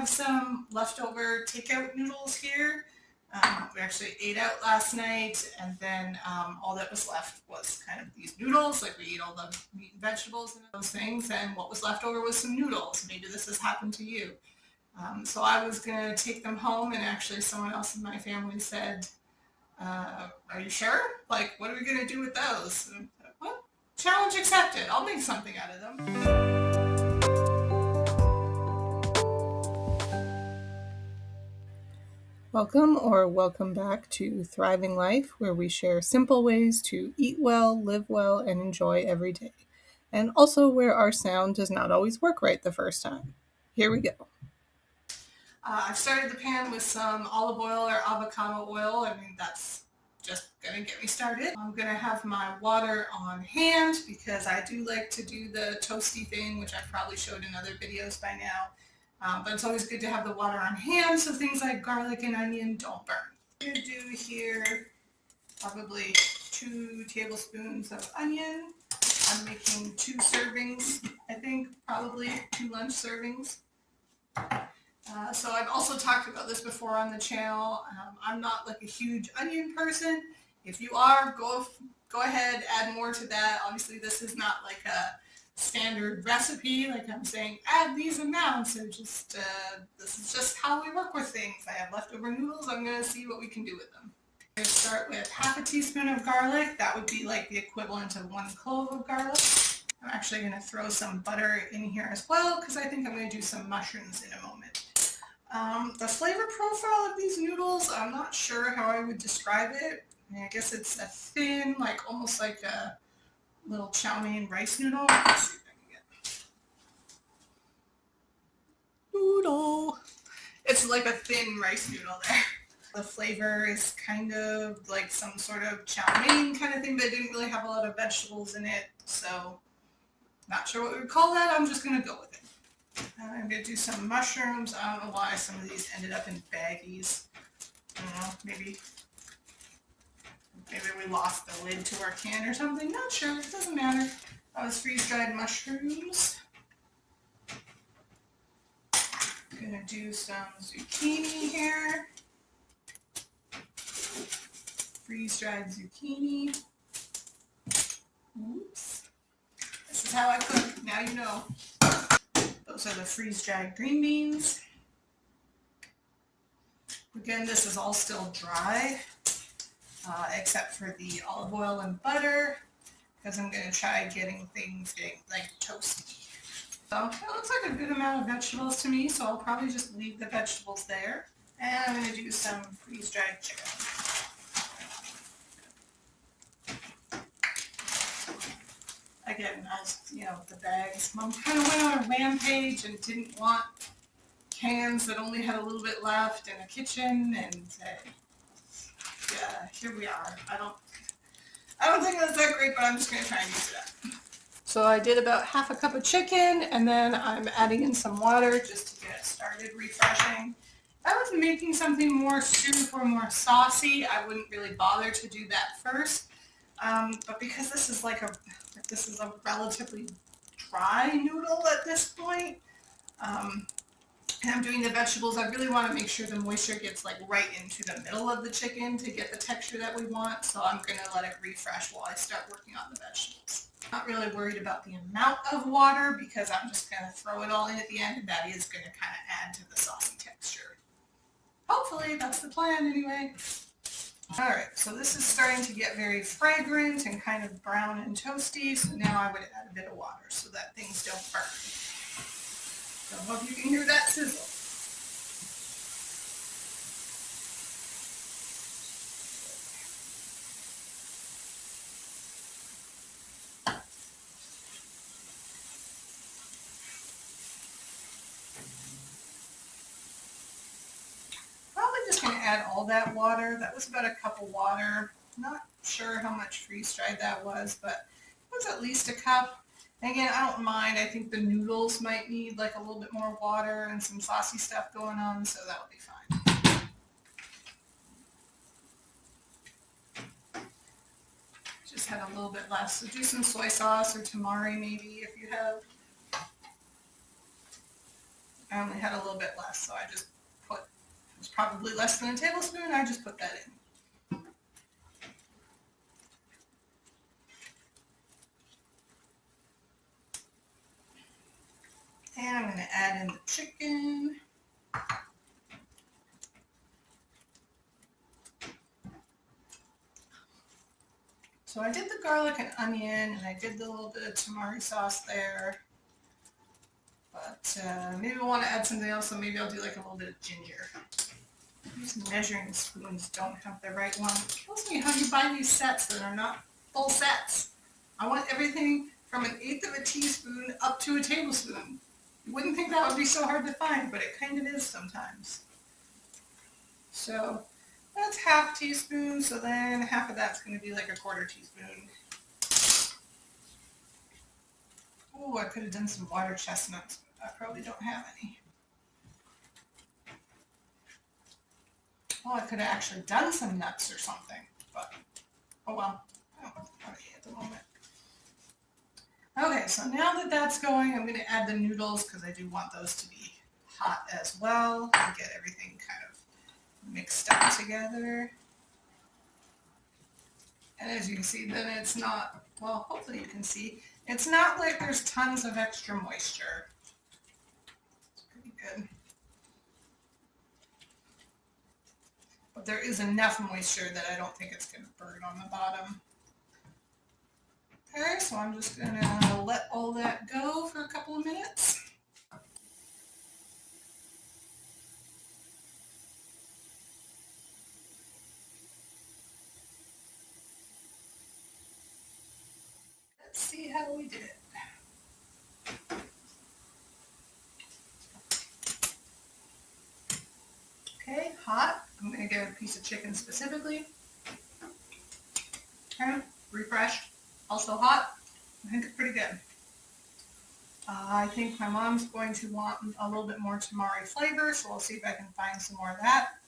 I have some leftover takeout noodles here. We actually ate out last night, and then all that was left was kind of these noodles. Like, we eat all the meat and vegetables and those things, and what was left over was some noodles. Maybe this has happened to you. So I was going to take them home, and actually someone else in my family said, are you sure? Like, what are we going to do with those? And I thought, well, challenge accepted. I'll make something out of them. Welcome back to Thriving Life, where we share simple ways to eat well, live well, and enjoy every day. And also where our sound does not always work right the first time. Here we go. I've started the pan with some olive oil or avocado oil. I mean, that's just going to get me started. I'm going to have my water on hand because I do like to do the toasty thing, which I probably showed in other videos by now. But it's always good to have the water on hand so things like garlic and onion don't burn. I'm going to do here probably 2 tablespoons of onion. I'm making 2 servings, I think, probably 2 lunch servings. So I've also talked about this before on the channel. I'm not like a huge onion person. If you are, go ahead, add more to that. Obviously, this is not like a standard recipe, like I'm saying add these amounts. So just this is just how we work with things. I have leftover noodles. I'm going to see what we can do with them. I'm going to start with half a teaspoon of garlic. That would be like the equivalent of 1 clove of garlic. I'm actually going to throw some butter in here as well because I think I'm going to do some mushrooms in a moment. The flavor profile of these noodles, I'm not sure how I would describe it. I guess it's a thin, like almost like a little chow mein rice noodle. Let's see if I can get noodle. It's like a thin rice noodle there. The flavor is kind of like some sort of chow mein kind of thing, but it didn't really have a lot of vegetables in it, so not sure what we would call that. I'm just going to go with it. I'm going to do some mushrooms. I don't know why some of these ended up in baggies. I don't know, maybe we lost the lid to our can or something. Not sure. It doesn't matter. That was freeze-dried mushrooms. I'm going to do some zucchini here. Freeze-dried zucchini. Oops. This is how I cook. Now you know. Those are the freeze-dried green beans. Again, this is all still dry. Except for the olive oil and butter, because I'm going to try getting things like toasty. So it looks like a good amount of vegetables to me, so I'll probably just leave the vegetables there. And I'm going to do some freeze-dried chicken. Again, as you know, the bags. Mom kind of went on a rampage and didn't want cans that only had a little bit left in the kitchen, and yeah, here we are. I don't think that's that great, but I'm just going to try and use it up. So I did about half a cup of chicken, and then I'm adding in some water just to get it started refreshing. If I was making something more soup or more saucy, I wouldn't really bother to do that first. But because this is a relatively dry noodle at this point, and I'm doing the vegetables, I really want to make sure the moisture gets like right into the middle of the chicken to get the texture that we want. So I'm going to let it refresh while I start working on the vegetables. I'm not really worried about the amount of water because I'm just going to throw it all in at the end, and that is going to kind of add to the saucy texture. Hopefully, that's the plan anyway. Alright, so this is starting to get very fragrant and kind of brown and toasty, so now I would add a bit of water so that things don't burn. So I hope you can hear that sizzle. Probably just going to add all that water. That was about a cup of water. Not sure how much freeze-dried that was, but it was at least a cup. And again, I don't mind. I think the noodles might need like a little bit more water and some saucy stuff going on, so that will be fine. Just had a little bit less. So do some soy sauce or tamari maybe if you have. I only had a little bit less, so I just put, it was probably less than a tablespoon, I just put that in. And I'm going to add in the chicken. So I did the garlic and onion, and I did the little bit of tamari sauce there. But maybe I want to add something else, so maybe I'll do like a little bit of ginger. These measuring spoons don't have the right one. It kills me how you buy these sets that are not full sets. I want everything from 1/8 of a teaspoon up to a tablespoon. You wouldn't think that would be so hard to find, but it kind of is sometimes. So that's 1/2 teaspoon, so then half of that's going to be like a 1/4 teaspoon. Oh, I could have done some water chestnuts, but I probably don't have any. Oh, I could have actually done some nuts or something, but oh well, I don't have any at the moment. Okay, so now that that's going, I'm going to add the noodles because I do want those to be hot as well and get everything kind of mixed up together. And as you can see, then it's not, well, hopefully you can see, it's not like there's tons of extra moisture. It's pretty good. But there is enough moisture that I don't think it's going to burn on the bottom. Okay, so I'm just going to let all that go for a couple of minutes. Let's see how we did. Okay, hot. I'm going to get a piece of chicken specifically. Okay, refreshed. Also hot. I think it's pretty good. I think my mom's going to want a little bit more tamari flavor, so we'll see if I can find some more of that.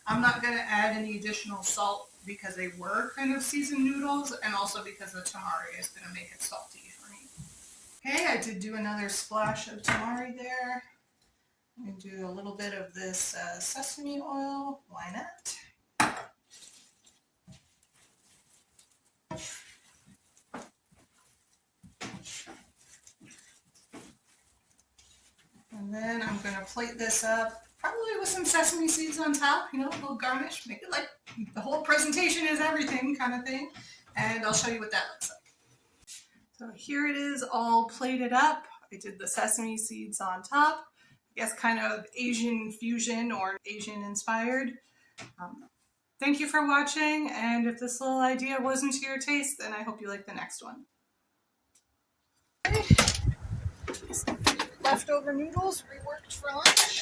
I'm not going to add any additional salt because they were kind of seasoned noodles, and also because the tamari is going to make it salty for me. Okay, I did do another splash of tamari there. I'm going to do a little bit of this sesame oil. Why not? And then I'm going to plate this up, probably with some sesame seeds on top, you know, a little garnish, make it like the whole presentation is everything kind of thing. And I'll show you what that looks like. So here it is all plated up. I did the sesame seeds on top. I guess kind of Asian fusion or Asian inspired. Thank you for watching, and if this little idea wasn't to your taste, then I hope you like the next one. Okay. Leftover noodles reworked for lunch.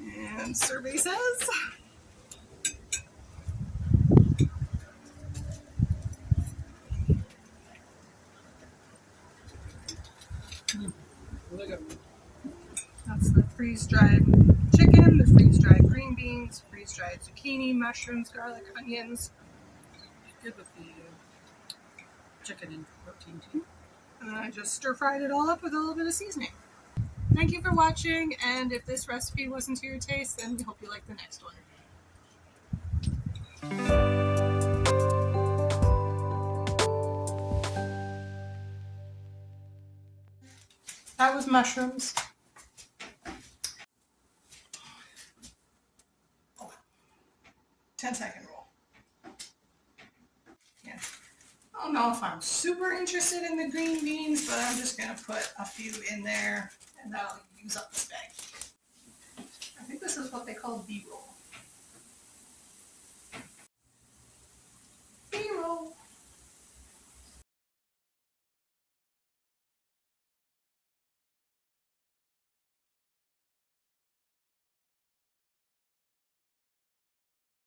And survey says that's the freeze-dried chicken, the freeze-dried green beans, freeze-dried zucchini, mushrooms, garlic, onions. Good with the chicken and protein too. And then I just stir-fried it all up with a little bit of seasoning. Thank you for watching, and if this recipe wasn't to your taste, then we hope you like the next one. That was mushrooms. 10-second rule. Yeah. I don't know if I'm super interested in the green beans, but I'm just going to put a few in there, and that'll use up this bag. I think this is what they call B-roll.